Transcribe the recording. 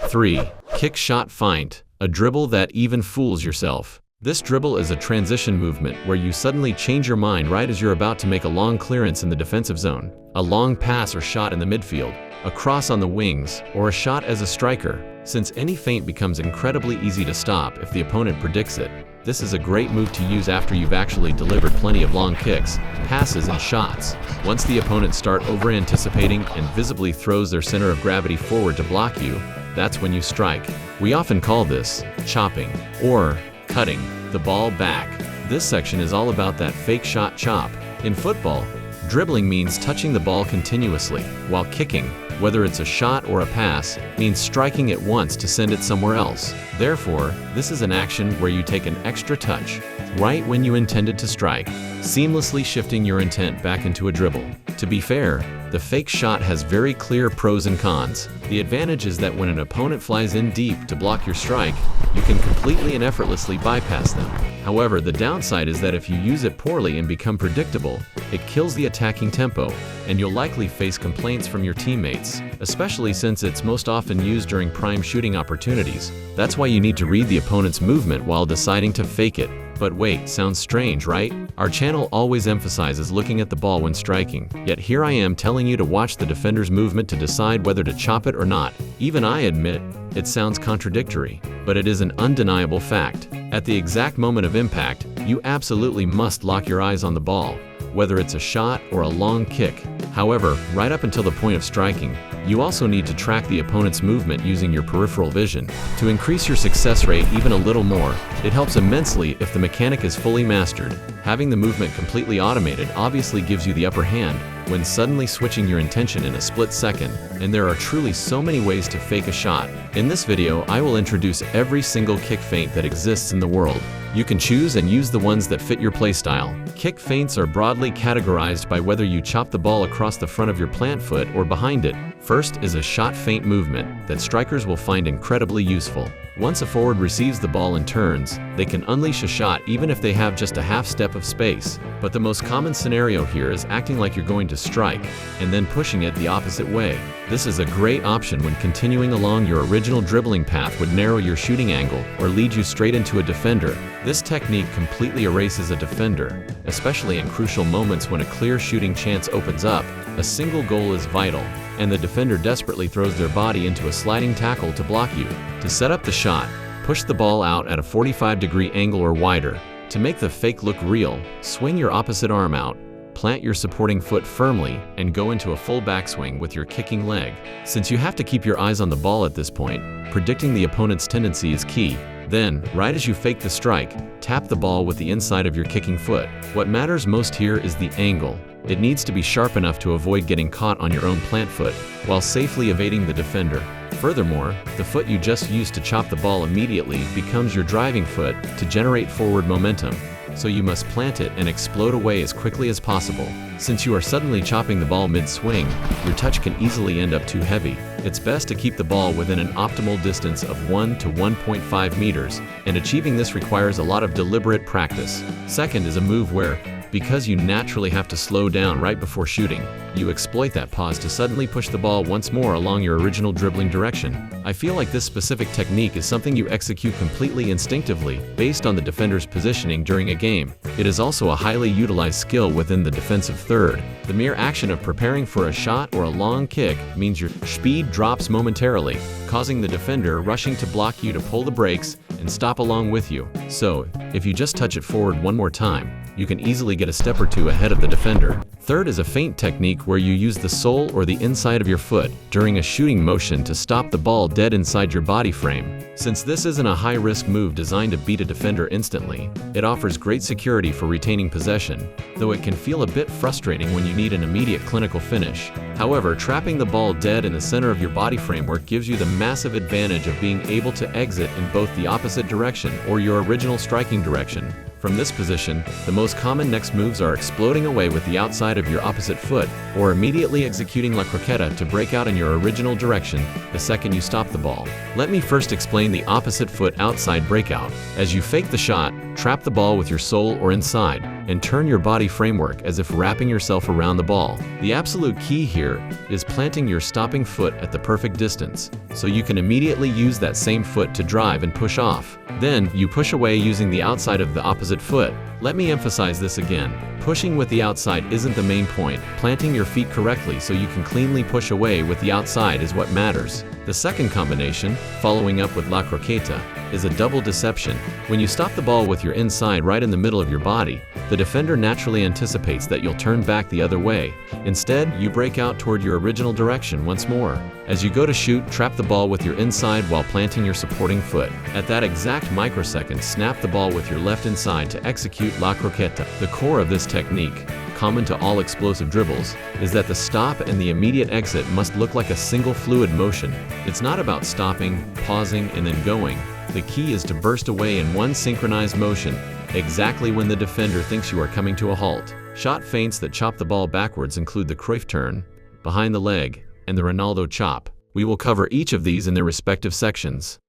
3. Kick shot feint, a dribble that even fools yourself. This dribble is a transition movement where you suddenly change your mind right as you're about to make a long clearance in the defensive zone, a long pass or shot in the midfield, a cross on the wings, or a shot as a striker. Since any feint becomes incredibly easy to stop if the opponent predicts it, this is a great move to use after you've actually delivered plenty of long kicks, passes, and shots. Once the opponents start over-anticipating and visibly throws their center of gravity forward to block you, that's when you strike. We often call this chopping or cutting the ball back. This section is all about that fake shot chop. In football, dribbling means touching the ball continuously, while kicking, whether it's a shot or a pass, means striking it once to send it somewhere else. Therefore, this is an action where you take an extra touch, right when you intended to strike, seamlessly shifting your intent back into a dribble. To be fair, the fake shot has very clear pros and cons. The advantage is that when an opponent flies in deep to block your strike, you can completely and effortlessly bypass them. However, the downside is that if you use it poorly and become predictable, it kills the attacking tempo, and you'll likely face complaints from your teammates, especially since it's most often used during prime shooting opportunities. That's why you need to read the opponent's movement while deciding to fake it. But wait, sounds strange, right? Our channel always emphasizes looking at the ball when striking, yet here I am telling you to watch the defender's movement to decide whether to chop it or not. Even I admit, it sounds contradictory, but it is an undeniable fact. At the exact moment of impact, you absolutely must lock your eyes on the ball, whether it's a shot or a long kick. However, right up until the point of striking, you also need to track the opponent's movement using your peripheral vision. To increase your success rate even a little more, it helps immensely if the mechanic is fully mastered. Having the movement completely automated obviously gives you the upper hand when suddenly switching your intention in a split second, and there are truly so many ways to fake a shot. In this video, I will introduce every single kick feint that exists in the world. You can choose and use the ones that fit your playstyle. Kick feints are broadly categorized by whether you chop the ball across the front of your plant foot or behind it. First is a shot feint movement that strikers will find incredibly useful. Once a forward receives the ball and turns, they can unleash a shot even if they have just a half step of space. But the most common scenario here is acting like you're going to strike and then pushing it the opposite way. This is a great option when continuing along your original dribbling path would narrow your shooting angle or lead you straight into a defender. This technique completely erases a defender, especially in crucial moments when a clear shooting chance opens up. A single goal is vital, and the defender desperately throws their body into a sliding tackle to block you. To set up the shot, push the ball out at a 45-degree angle or wider. To make the fake look real, swing your opposite arm out, plant your supporting foot firmly, and go into a full backswing with your kicking leg. Since you have to keep your eyes on the ball at this point, predicting the opponent's tendency is key. Then, right as you fake the strike, tap the ball with the inside of your kicking foot. What matters most here is the angle. It needs to be sharp enough to avoid getting caught on your own plant foot, while safely evading the defender. Furthermore, the foot you just used to chop the ball immediately becomes your driving foot to generate forward momentum, so you must plant it and explode away as quickly as possible. Since you are suddenly chopping the ball mid-swing, your touch can easily end up too heavy. It's best to keep the ball within an optimal distance of 1 to 1.5 meters, and achieving this requires a lot of deliberate practice. Second is a move where, because you naturally have to slow down right before shooting, you exploit that pause to suddenly push the ball once more along your original dribbling direction. I feel like this specific technique is something you execute completely instinctively based on the defender's positioning during a game. It is also a highly utilized skill within the defensive third. The mere action of preparing for a shot or a long kick means your speed drops momentarily, causing the defender rushing to block you to pull the brakes and stop along with you. So, if you just touch it forward one more time, you can easily get a step or two ahead of the defender. Third is a feint technique where you use the sole or the inside of your foot during a shooting motion to stop the ball dead inside your body frame. Since this isn't a high-risk move designed to beat a defender instantly, it offers great security for retaining possession, though it can feel a bit frustrating when you need an immediate clinical finish. However, trapping the ball dead in the center of your body framework gives you the massive advantage of being able to exit in both the opposite direction or your original striking direction. From this position, the most common next moves are exploding away with the outside of your opposite foot, or immediately executing la croqueta to break out in your original direction the second you stop the ball. Let me first explain the opposite foot outside breakout. As you fake the shot, trap the ball with your sole or inside, and turn your body framework as if wrapping yourself around the ball. The absolute key here is planting your stopping foot at the perfect distance, so you can immediately use that same foot to drive and push off. Then, you push away using the outside of the opposite foot. Let me emphasize this again. Pushing with the outside isn't the main point. Planting your feet correctly so you can cleanly push away with the outside is what matters. The second combination, following up with la croqueta, is a double deception. When you stop the ball with your inside right in the middle of your body, the defender naturally anticipates that you'll turn back the other way. Instead, you break out toward your original direction once more. As you go to shoot, trap the ball with your inside while planting your supporting foot. At that exact microsecond, snap the ball with your left inside to execute la croqueta. The core of this technique, common to all explosive dribbles, is that the stop and the immediate exit must look like a single fluid motion. It's not about stopping, pausing, and then going. The key is to burst away in one synchronized motion, exactly when the defender thinks you are coming to a halt. Shot feints that chop the ball backwards include the Cruyff turn, behind the leg, and the Ronaldo chop. We will cover each of these in their respective sections.